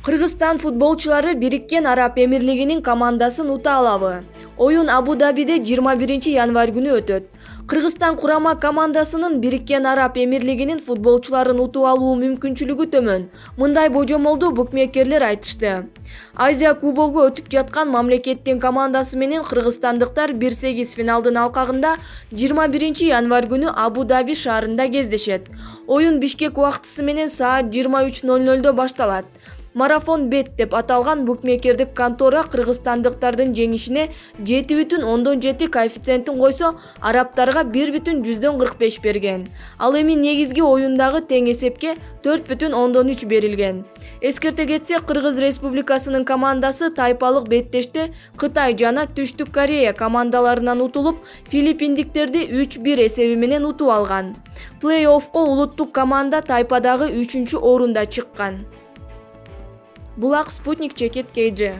Кыргызстан футболчулары Бириккен Араб Эмирлигинин командасын ута алабы? Оюн Абу-Дабиде 21 январь күнү өтөт. Кыргызстан курама командасынын Бириккен Араб Эмирлигинин футболчуларын утуп алуу мүмкүнчүлүгү төмөн. Мындай божомолду букмекерлер айтышты. Азия кубогу өтүп жаткан мамлекеттин командасы менен кыргызстандыктар 1/8 финалдын алкагында 21 январь күнү Абу-Даби шаарында кездешет. Оюн Бишкек убактысы менен саат 23:00 башталат. Марафон бет деп аталган букмекердик контора кыргызстандыктардын жеңишине 7,7 коэффициентин койсо, арабтарга 1,45 берген. Ал эми негизги оюндагы тең эсепке 4,3 берилген. Эскерте кетсек, Кыргыз Республикасынын командасы тайпалык беттеште Кытай жана Түштүк Корея командаларынан утулуп, филиппиндиктерди 3-1 эсеби менен утуп алган. Плей-оффко улуттук команда тайпадагы 3-орунда чыккан. Булак Спутник Чекит KG.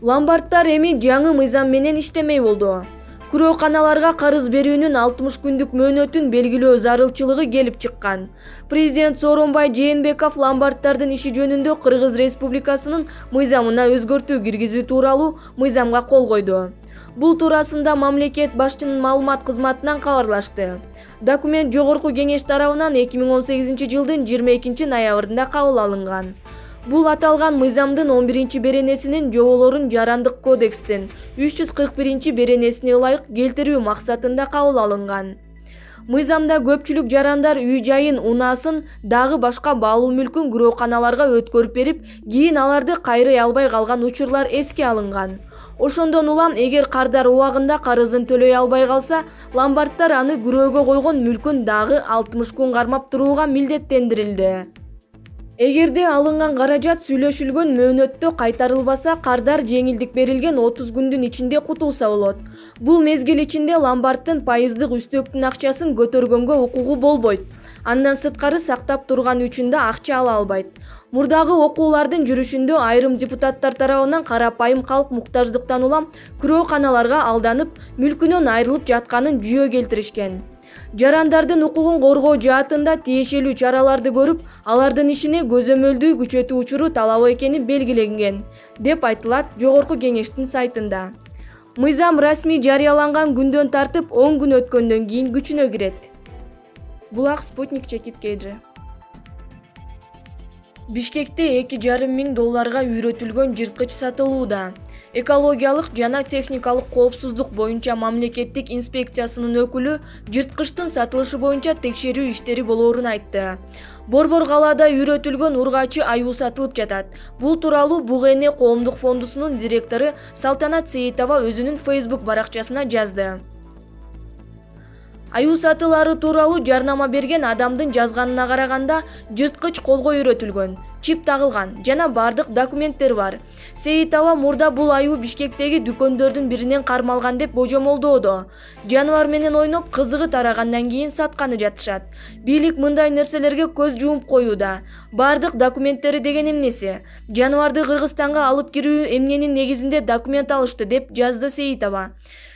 Ломбардтар эми жаңы мыйзам менен иштемей болду. Күрөканаларга карыз берүүнүн 60 күндүк мөөнөтүн белгилөө зарылчылыгы келип чыккан. Президент Сооронбай Жээнбеков ломбардтардын иши жөнүндө Кыргыз Республикасынын мыйзамына өзгөртүү киргизүү тууралуу мыйзамга кол койду. Бул туурасында мамлекет башчынын маалымат кызматынан кабарлашты. Документ Жогорку Кеңеш тарабынан 2018 жылдын 22 ноябрында кабыл алынган. Бул аталган мыйзамдын 11 беренесинин жоболорун Жарандык кодекстин 341 беренесине ылайык келтирүү максатында кабыл алынган. Мыйзамда көпчүлүк жарандар үй-жайын, унаасын, дагы башка баалуу мүлкүн күрөканаларга өткөрүп берип, кийин аларды кайрый албай калган учурлар эске алынган. Ошондон улам эгер кардар убагында карызын төлөй албай калса, ломбардтар аны күрөөгө койгон мүлкүн дагы 60 күн кармап турууга милдеттендирилди. Эгерде алынган каражат сүйлөшүлгөн мөөнөттө кайтарылбаса, кардар жеңилдик берилген 30 күндүн ичинде кутулса болот. Бул мезгил ичинде ломбардтын пайыздык үстөктүн акчасын көтөргөнгө укугу болбойт. Андан сырткары сактап турган үчүн да акча ала албайт. Мурдагы окуулардын жүрүшүндө айрым депутаттар тарабынан карапайым калк муктаждыктан улам күрөканаларга алданып, мүлкүнөн айрылып жатканын жүйө келтиришкен. Жарандардын укугун коргоо жаатында тиешелүү чараларды көрүп, алардын ишине көзөмөлдүү күчөтүү учуру талабы экени белгиленген, деп айтылат Жогорку Кеңештин сайтында. Мыйзам расмий жарыяланган күндөн тартып 10 күн өткөндөн кийин күчүнө кирет. Булак Спутник Чекит KG. Бишкекте $2,5 миң үйрөтүлгөн жырткыч сатылууда. Экологиялык жана техникалык коопсуздук боюнча мамлекеттик инспекциясынын өкүлү жырткычтын сатылышы боюнча текшерүү иштери болоорун айтты. Борбор калаада үйрөтүлгөн ургаачы аюу сатылып жатат. Бул тууралуу Буг-эне коомдук фондусунун директору Салтанат Сейитова өзүнүн Facebook баракчасына жазды. Аюу сатылары тууралуу жарнама берген адамдын жазганына караганда, жырткыч колго үйрөтүлгөн, чип тагылган жана бардык документтер бар. Сейитова мурда бул аюу Бишкектеги дүкөндөрдүн биринен кармалган деп божомолдоодо. Жаныбар менен ойноп, кызыгы тарагандан кийин сатканы жатышат. Бийлик мындай нерселерге көз жумуп коюуда. Бардык документтери деген эмнеси? Жаныбарды Кыргызстанга алып кирүү эмненин негизинде документ алышты, деп жазды Сейитова.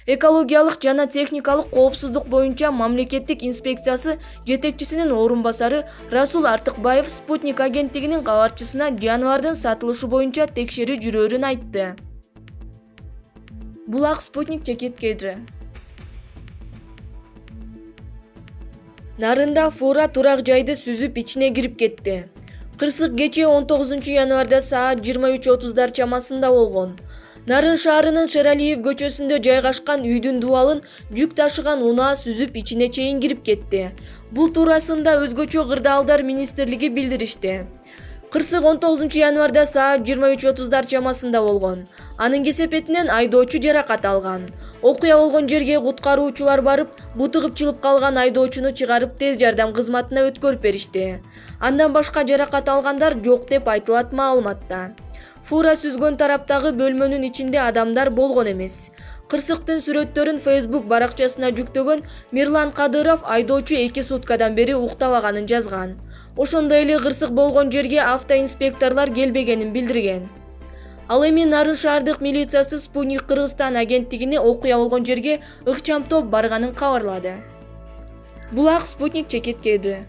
Экологиялык жана техникалык коопсуздук боюнча мамлекеттик инспекциясы жетекчисинин орун басары Расул Артыкбаев Спутник агенттигинин кабарчысына жаныбардын сатылышы боюнча текшерүү жүрөөрүн айтты. Булак Спутник Чекит KG. Нарында фура турак жайды сүзүп ичине кирип кетти. Кырсык кечээ 19 январда саат 23:30 чамасында болгон. Нарын шаарынын Шералиев көчөсүндө жайгашкан үйдүн дубалын жүк ташыган унаа сүзүп ичине чейин кирип кетти. Бул туурасында өзгөчө кырдаалдар министрлиги билдиришти. Кырсык 19 январда саат 23:30 чамасында болгон. Анын кесепетинен айдоочу жаракат алган. Окуя болгон жерге куткаруучулар барып, бутыгып чылып калган айдоочуну чыгарып тез жардам кызматына өткөрүп беришти. Андан башка жаракат алгандар жок деп айтылат маалыматта. Фура сүзгөн тараптагы бөлмөнүн ичинде адамдар болгон эмес. Кырсыктын сүрөттөрүн Facebook баракчасына жүктөгөн Мирлан Кадыров айдоочу 2 суткадан бери уктабаганын жазган. Ошондой эле кырсык болгон жерге автоинспекторлор келбегенин билдирген. Ал эми Нарын шаардык милициясы Спутник Кыргызстан агенттигине окуя болгон жерге ыкчам топ барганын кабарлады. Булак Спутник Чекит KG.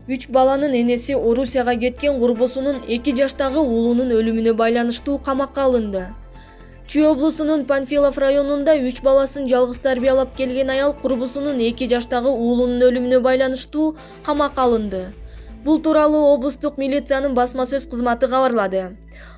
3 баланын энеси Орусияга кеткен курбусунун 2 жаштагы уулунун өлүмүнө байланыштуу камакка алынды. Чүй облусунун Панфилов районунда 3 баласын жалгыз тарбиялап келген аял курбусунун 2 жаштагы уулунун өлүмүнө байланыштуу камакка алынды. Бул тууралуу облустук милициянын басма сөз кызматы кабарлады.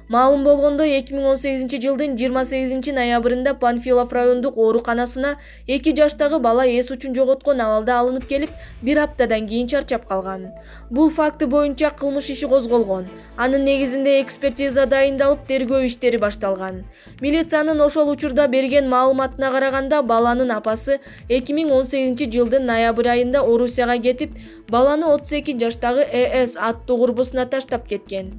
Маалым болгондой, 2018 жылдын 28 ноябрында Панфилов райондук ооруканасына 2 жаштагы бала эс учун жоготкон абалда алынып келип, 1 аптадан кийин чарчап калган. Бул факты боюнча кылмыш иши козголгон. Анын негизинде экспертиза дайындалып, тергөө иштери башталган. Милициянын ошол учурда берген маалыматына караганда, баланын апасы 2018 жылдын ноябрь айында Орусияга кетип, баланы 32 жаштагы ЭС аттуу курбусуна таштап кеткен.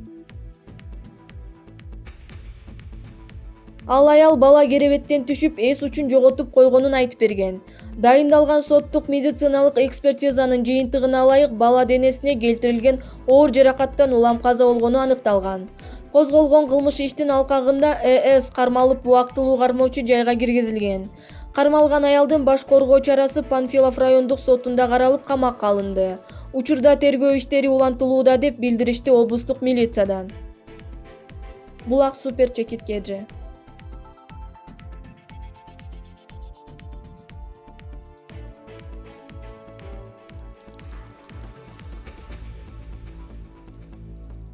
Ал аял бала керебеттен түшүп, эс учун жоготуп койгонун айтып берген. Дайындалган соттук медициналык экспертизанын жыйынтыгына ылайык бала денесине келтирилген оор жаракаттан улам каза болгону аныкталган. Козголгон кылмыш иштин алкагында ЭС кармалып, убактылуу кармоочу жайга киргизилген. Кармалган аялдын баш коргоо чарасы Панфилов райондук сотунда каралып, камакка алынды. Учурда тергөө иштери улантылууда деп билдиришти облустук милициядан. Булак Супер Чекит КЖ.